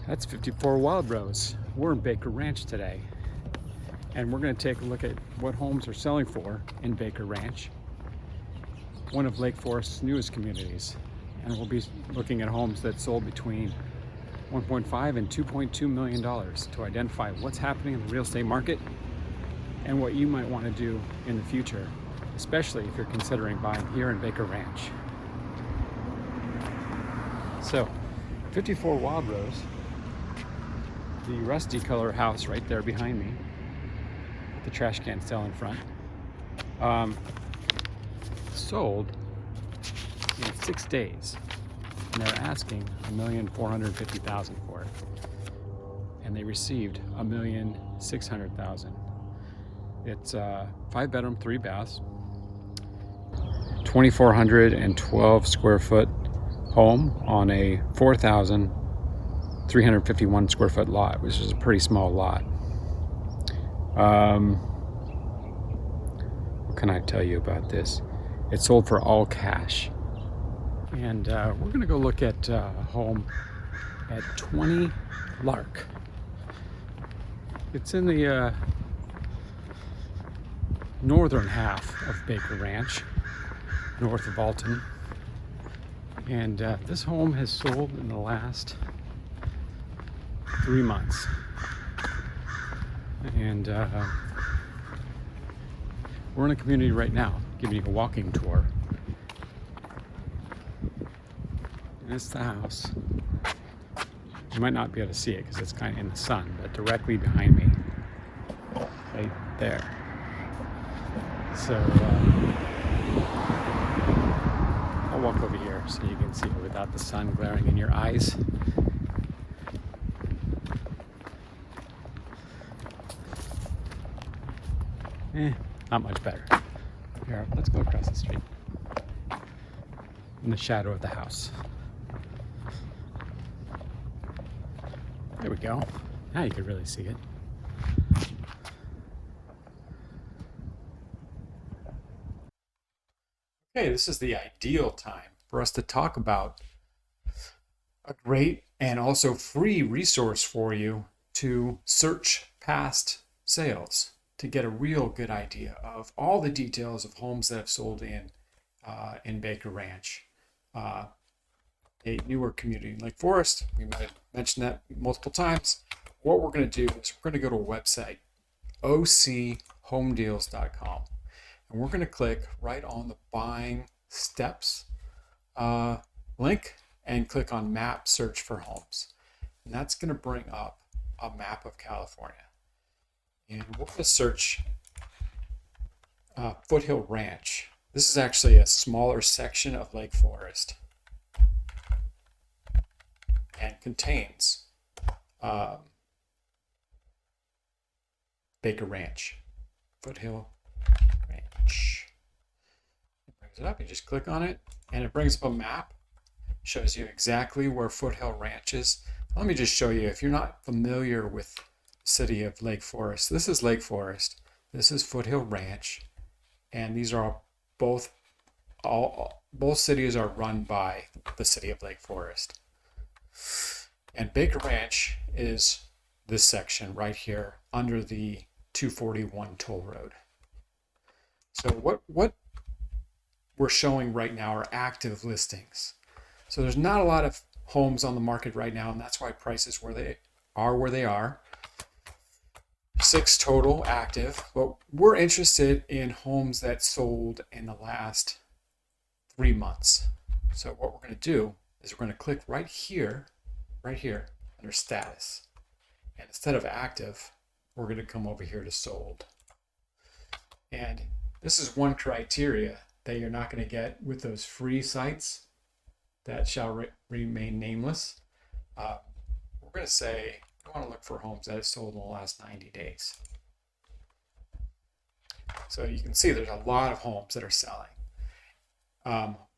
That's 54 Wild Rose. We're in Baker Ranch today, and we're going to take a look at what homes are selling for in Baker Ranch, one of Lake Forest's newest communities. And we'll be looking at homes that sold between $1.5 and $2.2 million to identify what's happening in the real estate market and what you might want to do in the future, especially if you're considering buying here in Baker Ranch. So, 54 Wild Rose, the rusty color house right there behind me, the trash can still in front, sold in 6 days, and they're asking $1,450,000 for it, and they received $1,600,000. It's 5 bedroom, 3 baths, 2,412 square foot home on a 4,351 square foot lot, which is a pretty small lot. What can I tell you about this? It sold for all cash. And we're gonna go look at a home at 20 Lark. It's in the northern half of Baker Ranch, north of Alton. And this home has sold in the last 3 months. And we're in a community right now, giving you a walking tour. And it's the house. You might not be able to see it because it's kind of in the sun, but directly behind me, right there. So I'll walk over here so you can see it without the sun glaring in your eyes. Not much better. Here, let's go across the street. In the shadow of the house. There we go. Now you can really see it. Okay, this is the ideal time for us to talk about a great and also free resource for you to search past sales to get a real good idea of all the details of homes that have sold in Baker Ranch, a newer community in Lake Forest. We might have mentioned that multiple times. What we're going to do is we're going to go to a website, ochomedeals.com, and we're going to click right on the buying steps link and click on map search for homes. And that's going to bring up a map of California. And we're going to search Foothill Ranch. This is actually a smaller section of Lake Forest and contains Baker Ranch, Foothill Ranch. It brings it up, you just click on it, and it brings up a map, shows you exactly where Foothill Ranch is. Let me just show you, if you're not familiar with the city of Lake Forest, this is Lake Forest, this is Foothill Ranch, and these are both cities are run by the city of Lake Forest. And Baker Ranch is this section right here under the 241 toll road. So what we're showing right now are active listings. So there's not a lot of homes on the market right now, and that's why prices where they are. 6 total active, but we're interested in homes that sold in the last 3 months. So what we're going to do is we're going to click right here under status, and instead of active, we're going to come over here to sold. And this is one criteria that you're not going to get with those free sites that shall remain nameless. We're going to say we want to look for homes that have sold in the last 90 days. So you can see there's a lot of homes that are selling.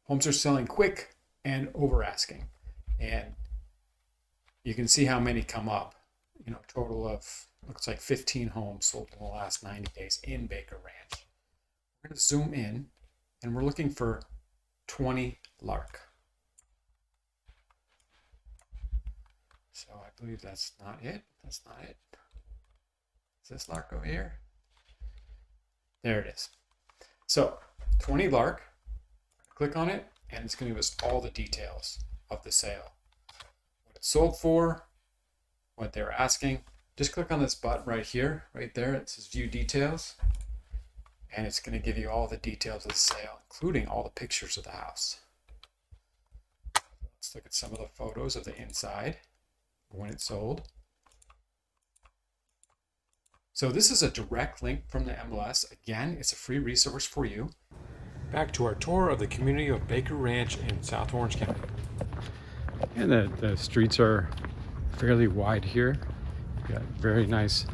Homes are selling quick and over asking, and you can see how many come up. Total of looks like 15 homes sold in the last 90 days in Baker Ranch. We're going to zoom in, and we're looking for 20 Lark. So I believe that's not it. That's not it. Is this lark over here? There it is. So 20 lark, click on it, and it's going to give us all the details of the sale. What it's sold for, what they're asking. Just click on this button right here, right there. It says view details. And it's going to give you all the details of the sale, including all the pictures of the house. Let's look at some of the photos of the inside when it's sold. So this is a direct link from the MLS. Again, it's a free resource for you. Back to our tour of the community of Baker Ranch in South Orange County. And the streets are fairly wide here. You've got very nice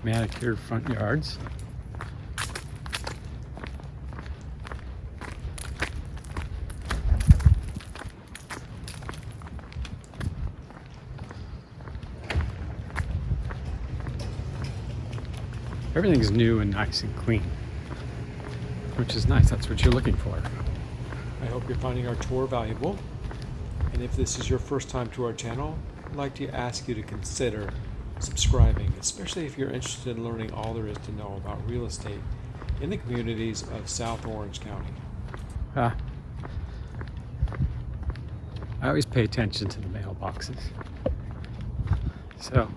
manicured front yards. Everything's new and nice and clean, which is nice. That's what you're looking for. I hope you're finding our tour valuable. And if this is your first time to our channel, I'd like to ask you to consider subscribing, especially if you're interested in learning all there is to know about real estate in the communities of South Orange County. I always pay attention to the mailboxes. So,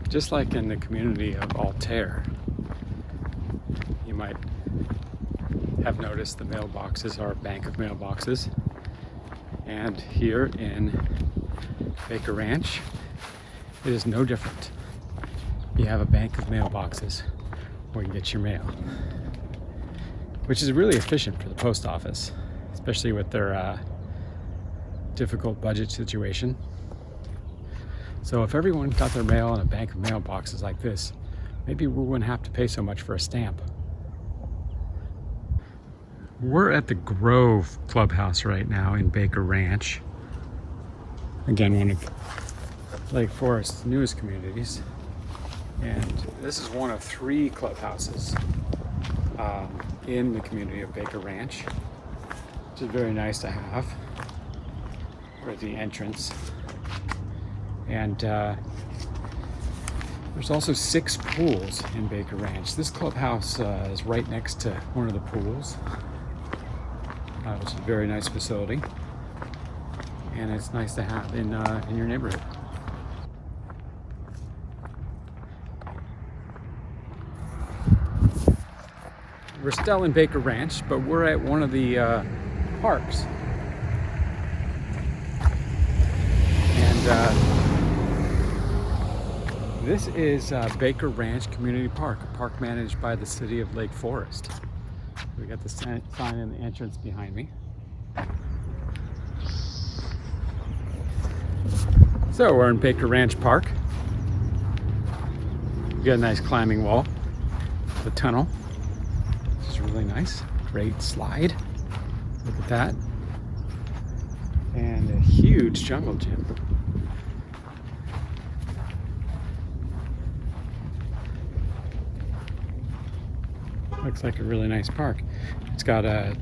just like in the community of Altair, you might have noticed the mailboxes are a bank of mailboxes. And here in Baker Ranch, it is no different. You have a bank of mailboxes where you get your mail, which is really efficient for the post office, especially with their difficult budget situation. So if everyone got their mail in a bank of mailboxes like this, maybe we wouldn't have to pay so much for a stamp. We're at the Grove Clubhouse right now in Baker Ranch. Again, one of Lake Forest's newest communities. And this is one of 3 clubhouses in the community of Baker Ranch, which is very nice to have. We're at the entrance. And there's also 6 pools in Baker Ranch. This clubhouse is right next to one of the pools, which is a very nice facility. And it's nice to have in your neighborhood. We're still in Baker Ranch, but we're at one of the parks. And this is Baker Ranch Community Park, a park managed by the city of Lake Forest. We got the sign in the entrance behind me. So we're in Baker Ranch Park. We got a nice climbing wall, the tunnel, which is really nice. Great slide. Look at that. And a huge jungle gym. Looks like a really nice park. It's got a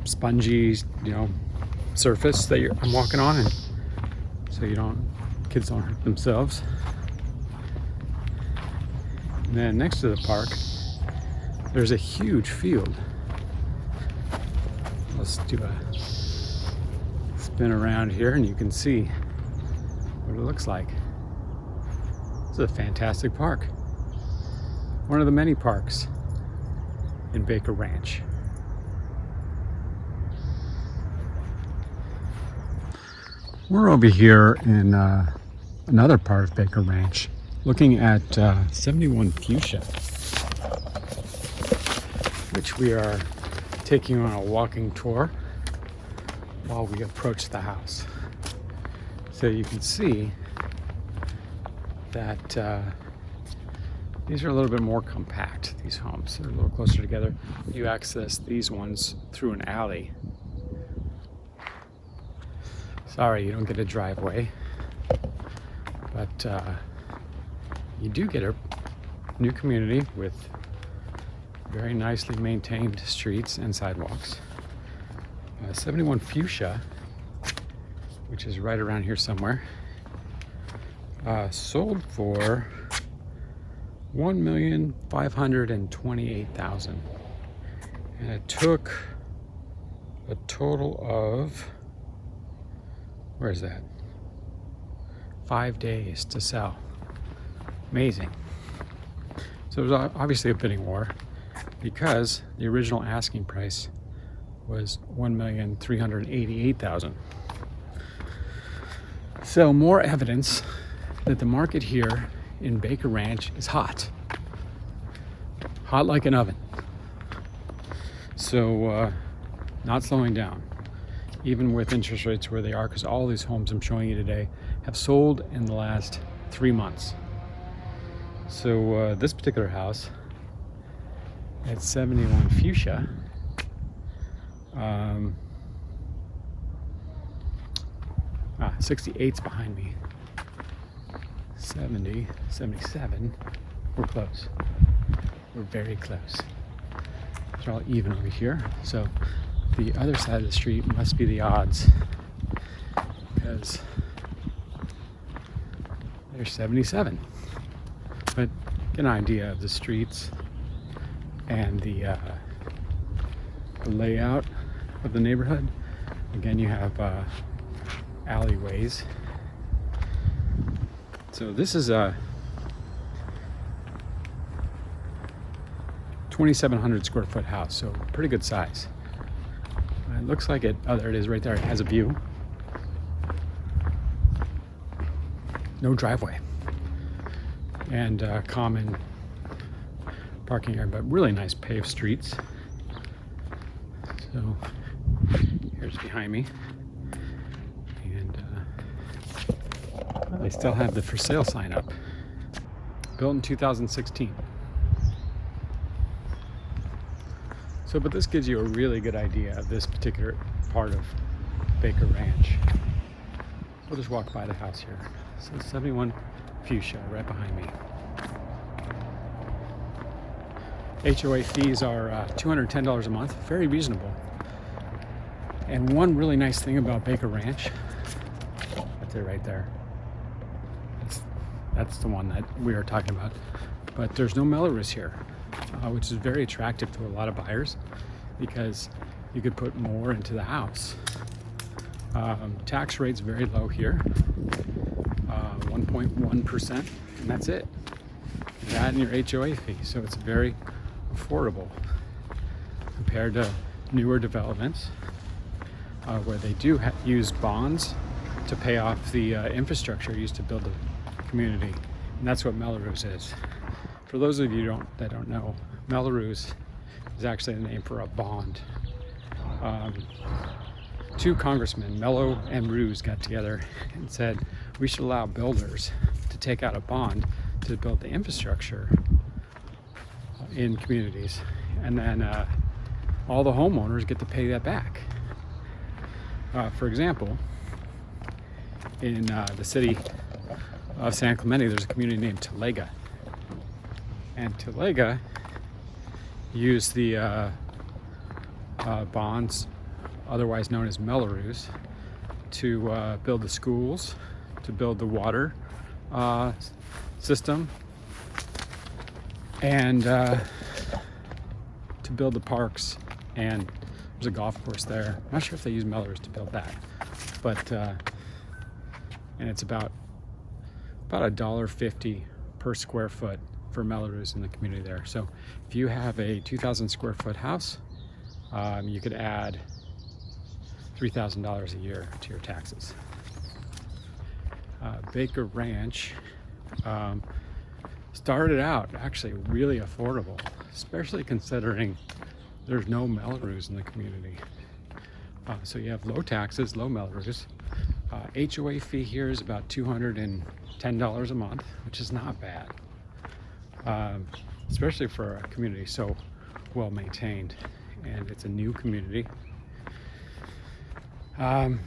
spongy, surface that I'm walking on, and so kids don't hurt themselves. And then next to the park, there's a huge field. Let's do a spin around here, and you can see what it looks like. It's a fantastic park. One of the many parks in Baker Ranch. We're over here in another part of Baker Ranch, looking at 71 Fuchsia, which we are taking on a walking tour while we approach the house. So you can see that these are a little bit more compact, these homes. They're a little closer together. You access these ones through an alley. Sorry, you don't get a driveway, but you do get a new community with very nicely maintained streets and sidewalks. 71 Fuchsia which is right around here somewhere, sold for $1,528,000, and it took a total of, where is that? 5 days to sell. Amazing. So it was obviously a bidding war, because the original asking price was $1,388,000. So more evidence that the market here in Baker Ranch is hot. Hot like an oven. So not slowing down, even with interest rates where they are, because all these homes I'm showing you today have sold in the last 3 months. So this particular house at 71 Fuchsia, 68's behind me. 70, 77, we're close. We're very close. They're all even over here. So the other side of the street must be the odds, because they're 77. But get an idea of the streets and the layout of the neighborhood. Again, you have alleyways. So this is a 2,700 square foot house, so pretty good size. It looks like it, oh, there it is right there. It has a view. No driveway. And common parking area, but really nice paved streets. So here's behind me. And they still have the for sale sign up. Built in 2016. So, but this gives you a really good idea of this particular part of Baker Ranch. We'll just walk by the house here. So 71 Fuchsia right behind me. HOA fees are $210 a month, very reasonable. And one really nice thing about Baker Ranch, that's it right there. That's the one that we are talking about. But there's no Melrose here, which is very attractive to a lot of buyers, because you could put more into the house. Tax rate's very low here, 1.1%, and that's it. That and your HOA fee, so it's very affordable compared to newer developments where they do use bonds to pay off the infrastructure used to build the community, and that's what Melrose is. For those of you that don't know, Melrose is actually the name for a bond. Two congressmen, Mello and Ruse, got together and said we should allow builders to take out a bond to build the infrastructure in communities, and then all the homeowners get to pay that back. For example, in the city of San Clemente, there's a community named Talega, and Talega used the bonds, otherwise known as Melrose, to build the schools, to build the water system, and to build the parks, and there's a golf course there. I'm not sure if they use Melrose to build that, but and it's about $1.50 per square foot for Melrose in the community there. So if you have a 2,000 square foot house, you could add $3,000 a year to your taxes. Baker Ranch started out actually really affordable, especially considering there's no Melrose in the community. So you have low taxes, low Melrose. HOA fee here is about $210 a month, which is not bad, especially for a community so well maintained, and it's a new community. And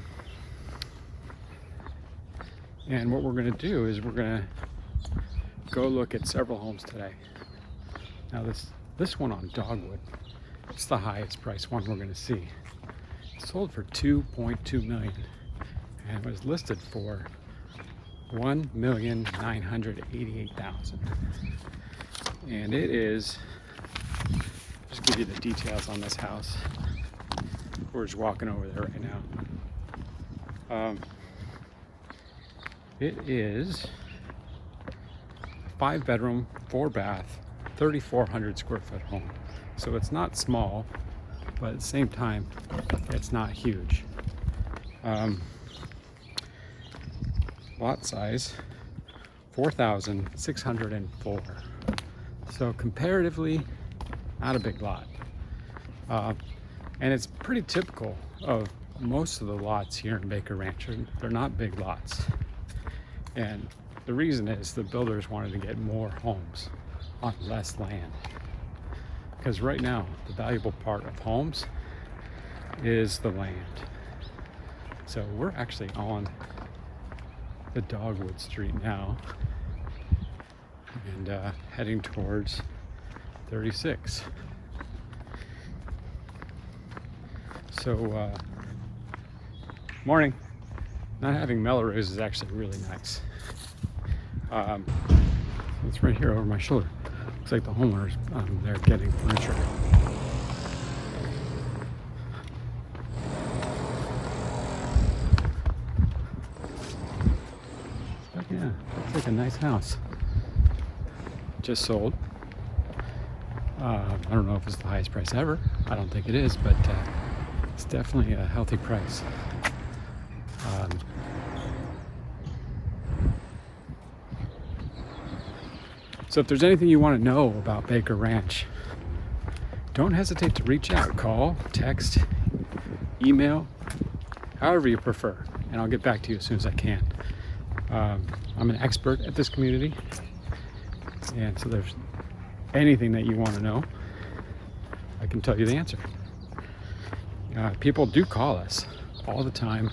what we're going to do is we're going to go look at several homes today. Now this one on Dogwood, it's the highest price one we're going to see. It sold for $2.2 million, and it was listed for $1,988,000. And it is, just give you the details on this house. We're just walking over there right now. It is a 5-bedroom, 4-bath, 3,400 square foot home. So it's not small, but at the same time, it's not huge. Lot size, 4,604. So comparatively, not a big lot. And it's pretty typical of most of the lots here in Baker Ranch. They're not big lots. And the reason is the builders wanted to get more homes on less land. Because right now, the valuable part of homes is the land. So we're actually on the Dogwood Street now and heading towards 36. So, morning. Not having Melrose is actually really nice. It's right here over my shoulder. Looks like the homeowners, they're getting furniture. But yeah, looks like a nice house. Just sold. I don't know if it's the highest price ever. I don't think it is, but it's definitely a healthy price. So if there's anything you want to know about Baker Ranch, don't hesitate to reach out. Call, text, email, however you prefer, and I'll get back to you as soon as I can. I'm an expert at this community, and so there's anything that you want to know, I can tell you the answer. People do call us all the time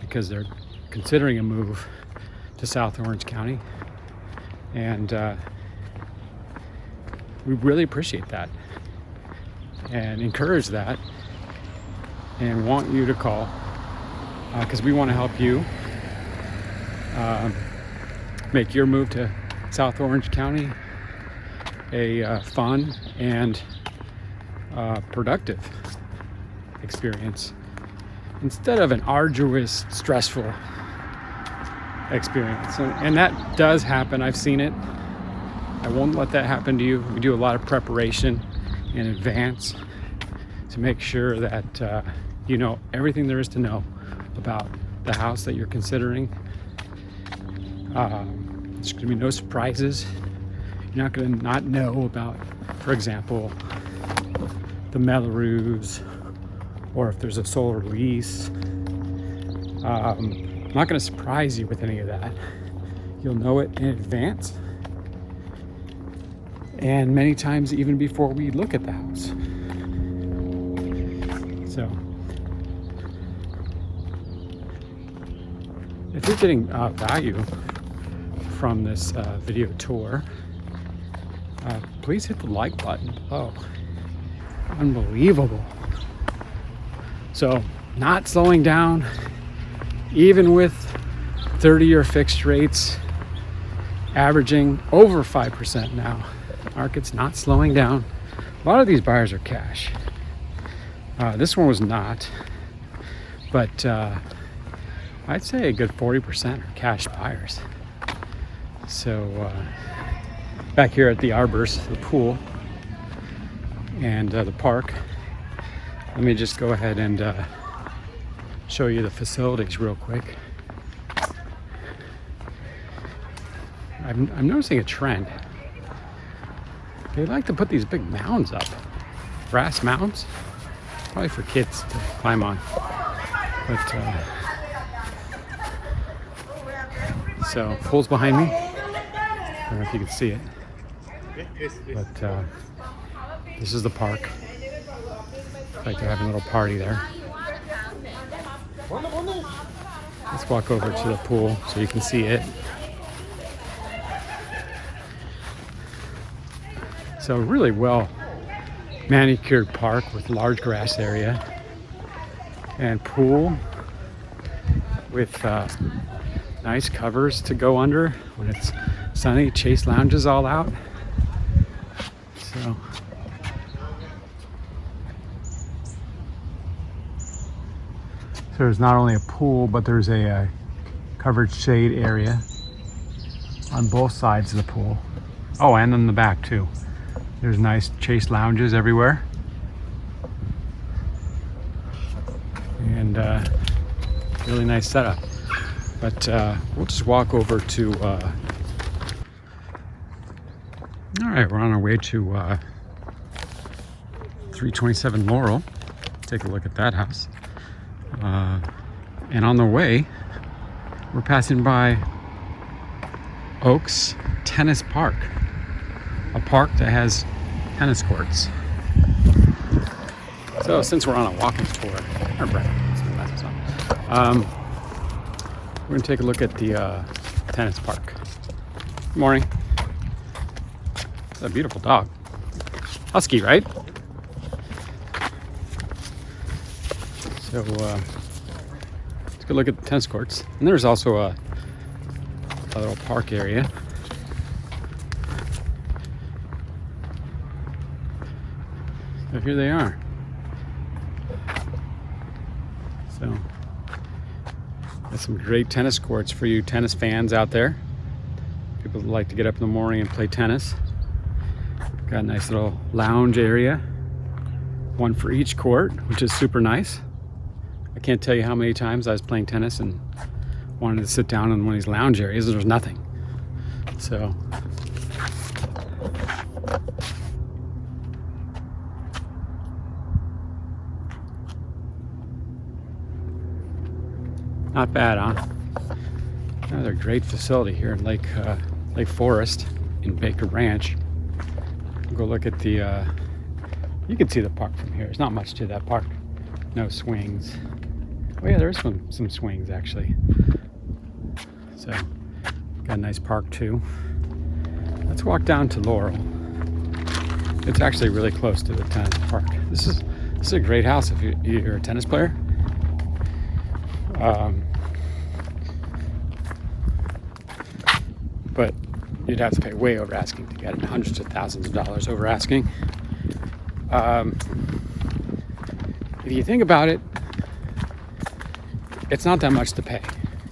because they're considering a move to South Orange County, and we really appreciate that and encourage that and want you to call because we want to help you make your move to South Orange County a fun and productive experience instead of an arduous, stressful experience. And that does happen. I've seen it. I won't let that happen to you. We do a lot of preparation in advance to make sure that you know everything there is to know about the house that you're considering. There's going to be no surprises. You're not going to not know about, for example, the Melrose, or if there's a solar lease. I'm not going to surprise you with any of that. You'll know it in advance, and many times even before we look at the house. So, if you're getting value from this video tour, please hit the like button below. Unbelievable. So, not slowing down, even with 30-year fixed rates averaging over 5% now. Market's not slowing down. A lot of these buyers are cash. This one was not, but I'd say a good 40% are cash buyers. So back here at the arbors, the pool, and the park, let me just go ahead and show you the facilities real quick. I'm noticing a trend. They like to put these big mounds up, grass mounds, probably for kids to climb on. But so pool's behind me. I don't know if you can see it, but this is the park. Looks like they're having a little party there. Let's walk over to the pool so you can see it. So really well manicured park with large grass area and pool. with nice covers to go under when it's sunny. Chase lounges all out. So there's not only a pool, but there's a covered shade area on both sides of the pool. Oh, and in the back too. There's nice Chase lounges everywhere. And really nice setup. But we'll just walk over to, all right, we're on our way to 327 Laurel. Take a look at that house. And on the way, we're passing by Oaks Tennis Park, a park that has tennis courts. So since we're on a walking tour, we're going to take a look at the tennis park. Good morning. It's a beautiful dog. Husky, right? So let's go look at the tennis courts. And there's also a little park area. So here they are. So that's some great tennis courts for you tennis fans out there. People that like to get up in the morning and play tennis. Got a nice little lounge area. One for each court, which is super nice. I can't tell you how many times I was playing tennis and wanted to sit down in one of these lounge areas and there's nothing. So not bad, huh? Another great facility here in Lake Forest in Baker Ranch. We'll go look at the, you can see the park from here. There's not much to that park. No swings. Oh yeah, there's some swings actually. So, got a nice park too. Let's walk down to Laurel. It's actually really close to the tennis park. This is a great house if you're a tennis player. But you'd have to pay way over asking to get it, hundreds of thousands of dollars over asking. If you think about it, it's not that much to pay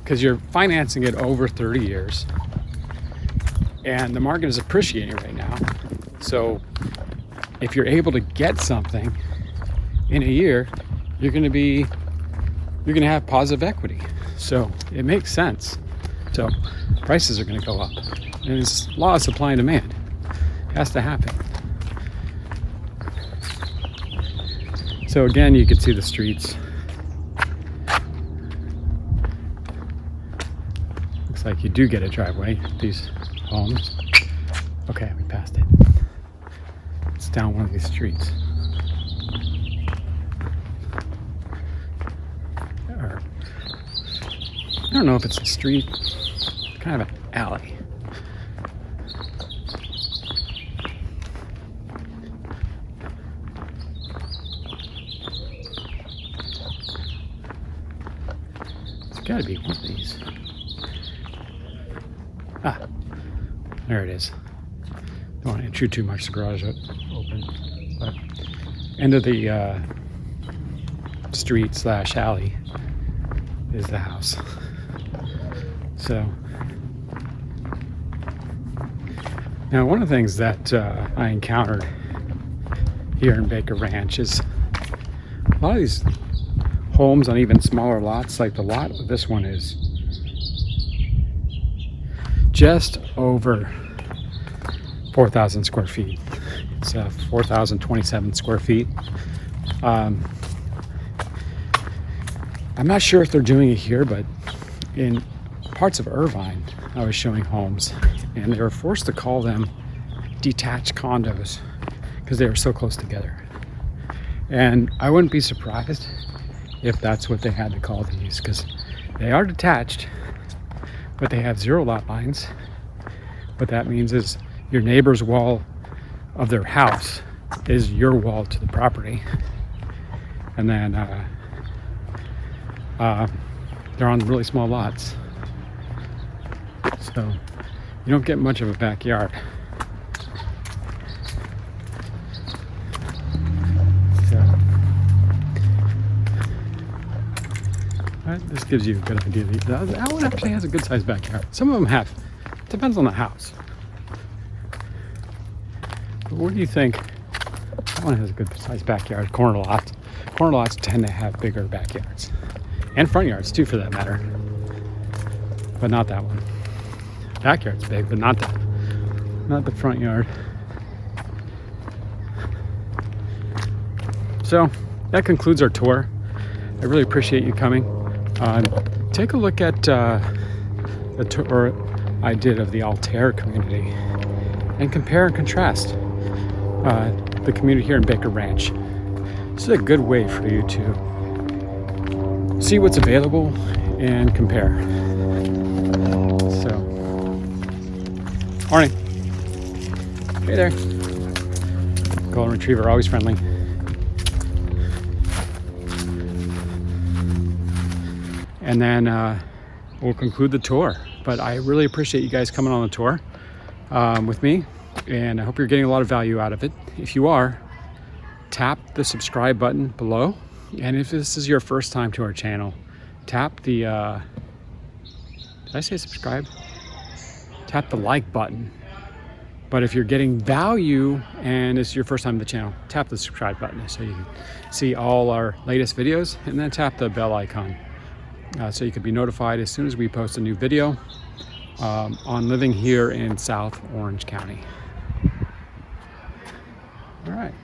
because you're financing it over 30 years and the market is appreciating right now. So if you're able to get something in a year, you're going to have positive equity. So it makes sense. So prices are going to go up. And it's law of supply and demand. It has to happen. So again, you can see the streets. Looks like you do get a driveway, these homes. Okay, we passed it. It's down one of these streets. I don't know if it's a street, kind of an alley. It's got to be one of these. Ah, there it is. Don't want to intrude too much. The garage open, but end of the street / alley is the house. So now one of the things that I encountered here in Baker Ranch is a lot of these homes on even smaller lots, like the lot of this one is just over 4,000 square feet. It's 4,027 square feet. I'm not sure if they're doing it here, but in parts of Irvine, I was showing homes, and they were forced to call them detached condos because they were so close together. And I wouldn't be surprised if that's what they had to call these, because they are detached, but they have 0 lot lines. What that means is your neighbor's wall of their house is your wall to the property. And then they're on really small lots. So you don't get much of a backyard. So this gives you a good idea. That one actually has a good sized backyard. Some of them have. Depends on the house. But what do you think? That one has a good sized backyard. Corner lots. Corner lots tend to have bigger backyards. And front yards too, for that matter. But not that one. Backyard's big, but not that. Not the front yard. So that concludes our tour. I really appreciate you coming. Take a look at the tour I did of the Altair community and compare and contrast the community here in Baker Ranch. This is a good way for you to see what's available and compare. So, morning. Hey there. Golden Retriever, always friendly. And then we'll conclude the tour. But I really appreciate you guys coming on the tour with me, and I hope you're getting a lot of value out of it. If you are, tap the subscribe button below. And if this is your first time to our channel, tap the, did I say subscribe? Tap the like button. But if you're getting value and it's your first time to the channel, tap the subscribe button so you can see all our latest videos, and then tap the bell icon. So you can be notified as soon as we post a new video on living here in South Orange County. All right.